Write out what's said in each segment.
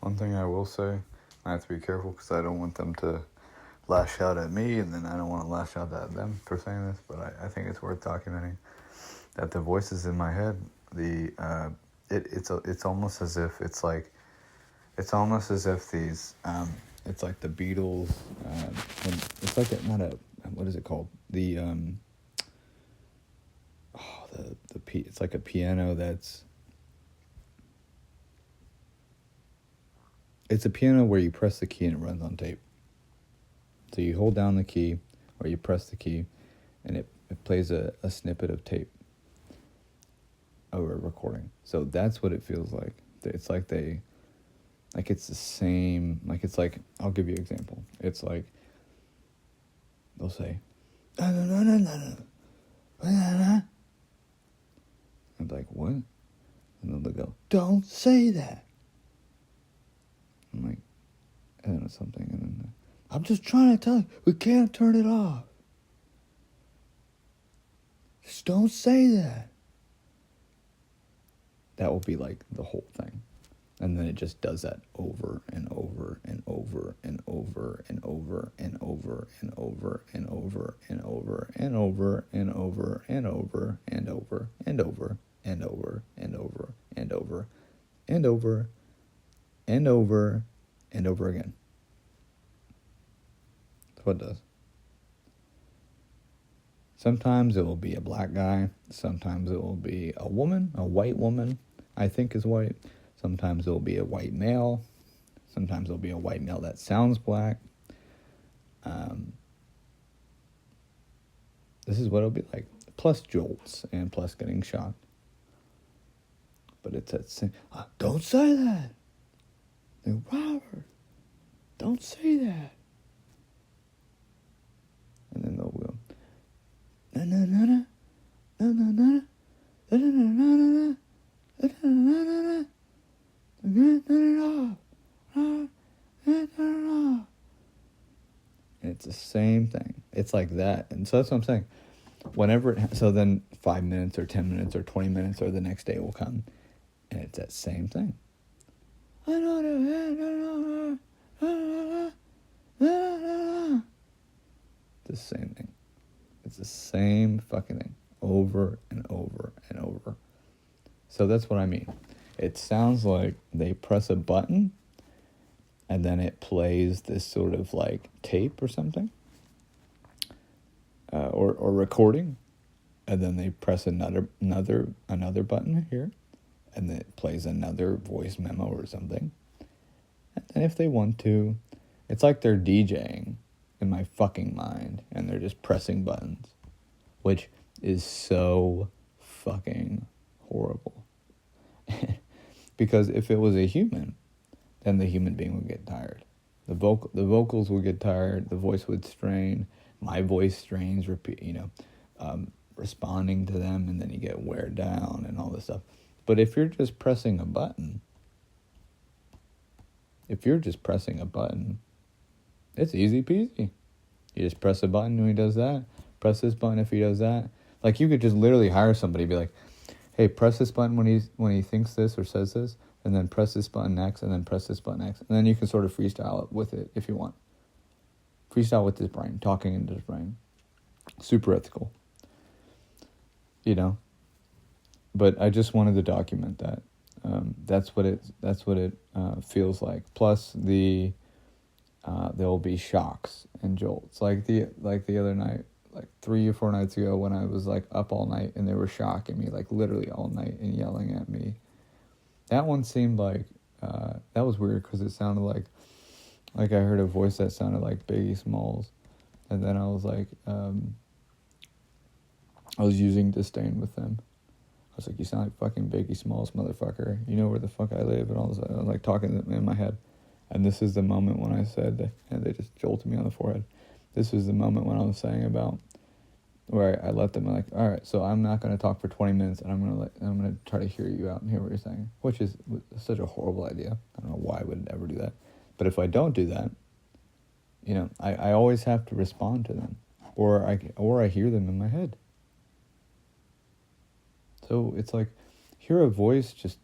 One thing I will say, I have to be careful because I don't want them to lash out at me, and then I don't want to lash out at them for saying this, but I think it's worth documenting that the voices in my head, it's almost as if it's almost as if these it's like the Beatles, it's like not a, what is it called, it's like a piano it's a piano where you press the key and it runs on tape. So you hold down the key or you press the key and it plays a snippet of tape over a recording. So that's what it feels like. It's like it's the same, like it's like, I'll give you an example. It's like, they'll say, I'm like, what? And then they'll go, don't say that. I'm like, and then it's something, and then I'm just trying to tell you, we can't turn it off. Just don't say that. That will be like the whole thing. And then it just does that over and over and over and over and over and over and over and over and over and over and over and over and over and over and over and over and over and over and over and over again. That's what it does. Sometimes it will be a black guy. Sometimes it will be a woman, a white woman, I think is white. Sometimes it will be a white male. Sometimes it will be a white male that sounds black. This is what it'll be like. Plus jolts and plus getting shocked. But it's that same, don't say that. Like, Robert, don't say that. And then they'll go, na na na na na na na na na na na na na. And it's the same thing. It's like that. And so that's what I'm saying. Whenever so then 5 minutes or 10 minutes or 20 minutes or the next day will come. And it's that same thing. It's the same thing. It's the same fucking thing. Over and over and over. So that's what I mean. It sounds like they press a button and then it plays this sort of like tape or something. Or recording. And then they press another button here. And then it plays another voice memo or something. And if they want to, it's like they're DJing in my fucking mind. And they're just pressing buttons. Which is so fucking horrible. Because if it was a human, then the human being would get tired. The vocals would get tired. The voice would strain. My voice strains, responding to them, and then you get wear down and all this stuff. But if you're just pressing a button, it's easy peasy. You just press a button when he does that. Press this button if he does that. Like you could just literally hire somebody, be like, hey, press this button when he thinks this or says this, and then press this button next, and then press this button next. And then you can sort of freestyle with it if you want. Freestyle with his brain, talking into his brain. Super ethical. But I just wanted to document that. That's what it feels like. Plus there will be shocks and jolts. Like the other night, like 3 or 4 nights ago when I was like up all night and they were shocking me like literally all night and yelling at me. That one seemed like that was weird because it sounded like I heard a voice that sounded like Biggie Smalls, and then I was like I was using disdain with them. I was like, you sound like fucking Biggie Smalls, motherfucker. You know where the fuck I live, and all this. I was like talking in my head. And this is the moment when I said that, and they just jolted me on the forehead. This was the moment when I was saying about where I let them, like, all right, so I'm not going to talk for 20 minutes, and I'm going to try to hear you out and hear what you're saying, which is such a horrible idea. I don't know why I would ever do that. But if I don't do that, I always have to respond to them, or I hear them in my head. So it's like, hear a voice just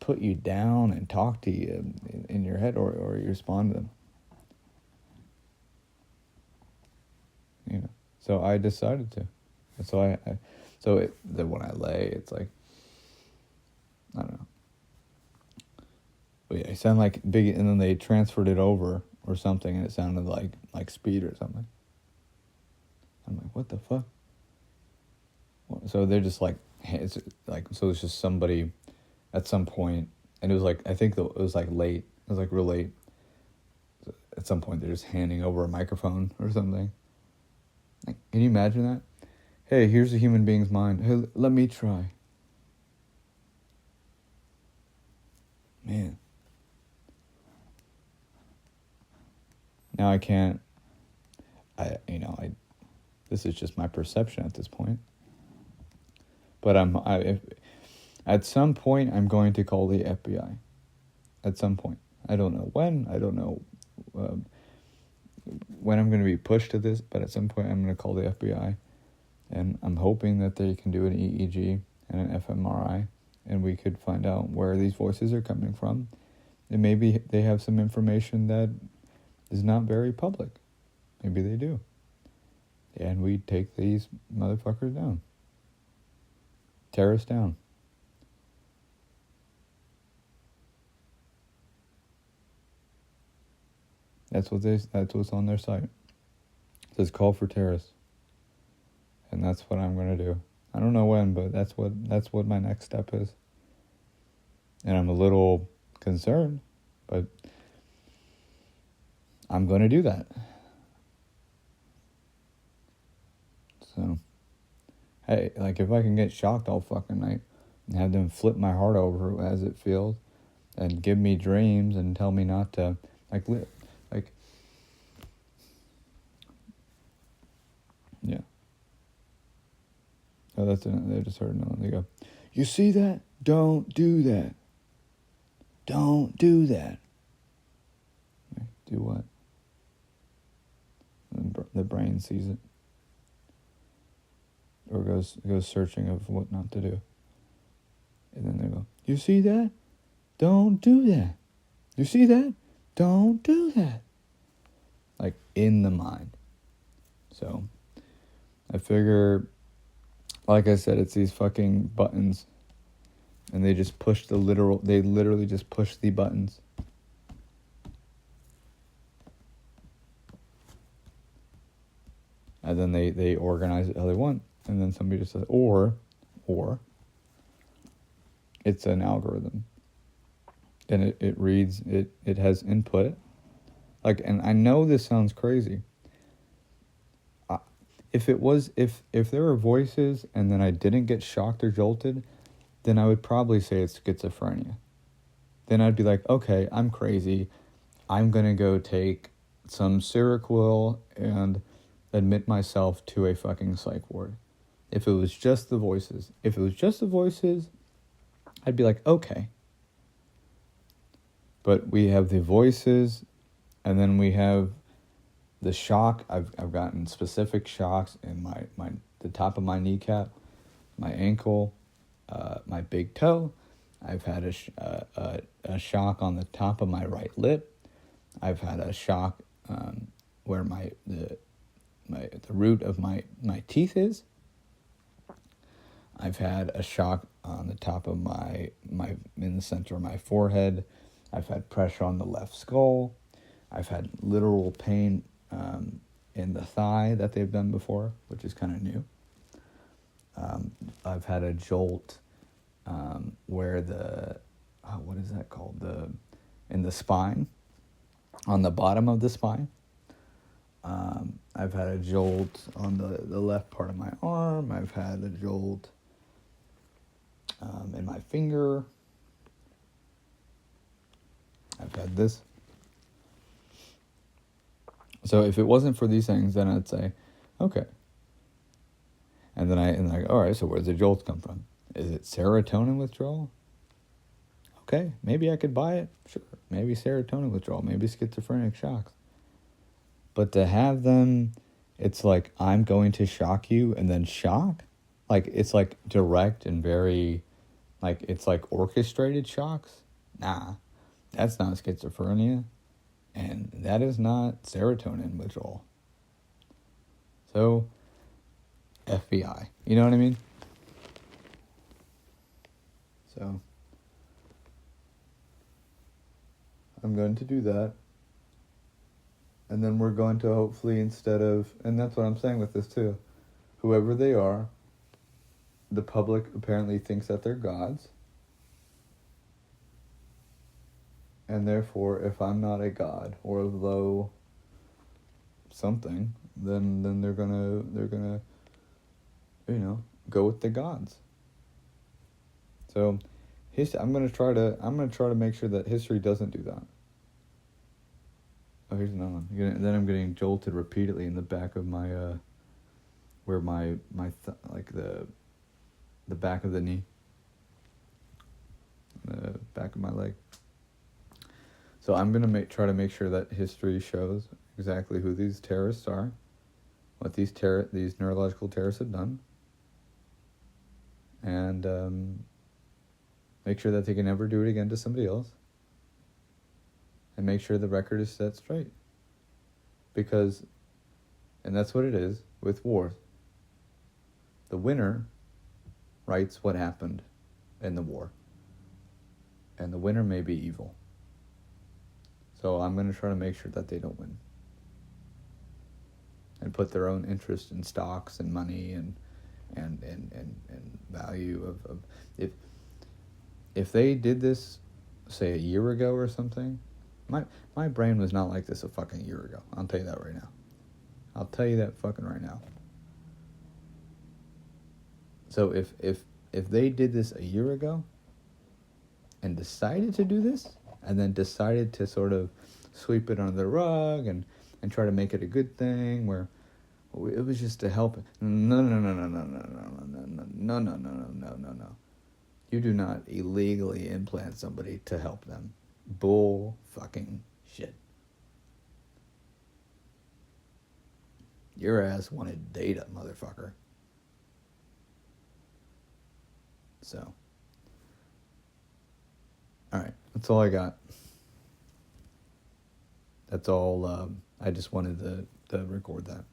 put you down and talk to you in your head, or you respond to them. You know, so I decided to. So when I lay, it's like, I don't know. But yeah, it sounded like big, and then they transferred it over or something, and it sounded like speed or something. I'm like, what the fuck? So they're just like, it's like, so it's just somebody at some point, and it was like, I think it was like late. It was like real late. At some point, they're just handing over a microphone or something. Like, can you imagine that? Hey, here's a human being's mind. Hey, let me try. Man. Now I can't. This is just my perception at this point. But at some point, I'm going to call the FBI. At some point. I don't know when. I don't know when I'm going to be pushed to this. But at some point, I'm going to call the FBI. And I'm hoping that they can do an EEG and an fMRI. And we could find out where these voices are coming from. And maybe they have some information that is not very public. Maybe they do. And we take these motherfuckers down. Tear us down. That's what's on their site. It says call for terrorists. And that's what I'm gonna do. I don't know when, but that's what my next step is. And I'm a little concerned, but I'm gonna do that. So, hey, like if I can get shocked all fucking night and have them flip my heart over as it feels and give me dreams and tell me not to, yeah. Oh, they just heard no. They go, you see that? Don't do that. Don't do that. Do what? The brain sees it. Or goes searching of what not to do. And then they go, you see that? Don't do that. You see that? Don't do that. Like in the mind. So I figure, like I said, it's these fucking buttons. And they just push they literally just push the buttons. And then they organize it how they want. And then somebody just says, or it's an algorithm. And it reads, it has input. Like, and I know this sounds crazy. If there were voices and then I didn't get shocked or jolted, then I would probably say it's schizophrenia. Then I'd be like, okay, I'm crazy. I'm going to go take some Seroquel and admit myself to a fucking psych ward. If it was just the voices. I'd be like, okay. But we have the voices, and then we have the shock. I've gotten specific shocks in the top of my kneecap, my ankle, my big toe. I've had a shock on the top of my right lip. I've had a shock where the root of my teeth is. I've had a shock on the top of in the center of my forehead. I've had pressure on the left skull. I've had literal pain in the thigh that they've done before, which is kind of new. I've had a jolt where what is that called? In the spine, on the bottom of the spine. I've had a jolt on the left part of my arm. I've had a jolt in my finger. I've had this. So if it wasn't for these things, then I'd say, okay. And then I go, all right, so where does the jolts come from? Is it serotonin withdrawal? Okay, maybe I could buy it. Sure, maybe serotonin withdrawal, maybe schizophrenic shocks. But to have them, it's like, I'm going to shock you and then shock? Like, it's like direct and very Like, it's like orchestrated shocks? Nah, that's not schizophrenia. And that is not serotonin withdrawal. So, FBI. You know what I mean? So, I'm going to do that. And then we're going to hopefully, instead of, and that's what I'm saying with this too, whoever they are, the public apparently thinks that they're gods. And therefore, if I'm not a god or a low something, then they're gonna go with the gods. So, I'm gonna try to make sure that history doesn't do that. Oh, here's another one. Then I'm getting jolted repeatedly in the back of my where my like the back of the knee, the back of my leg. So I'm gonna try to make sure that history shows exactly who these terrorists are, what these neurological terrorists have done, and make sure that they can never do it again to somebody else, and make sure the record is set straight. Because, and that's what it is with wars. The winner writes what happened in the war, and the winner may be evil. So I'm going to try to make sure that they don't win. And put their own interest in stocks and money and value of if they did this, say, a year ago or something, my brain was not like this a fucking year ago. I'll tell you that right now. I'll tell you that fucking right now. So if they did this a year ago and decided to do this, and then decided to sort of sweep it under the rug and try to make it a good thing where it was just to help. No. You do not illegally implant somebody to help them. Bull fucking shit. Your ass wanted data, motherfucker. So. Alright, that's all I got. That's all, I just wanted to record that.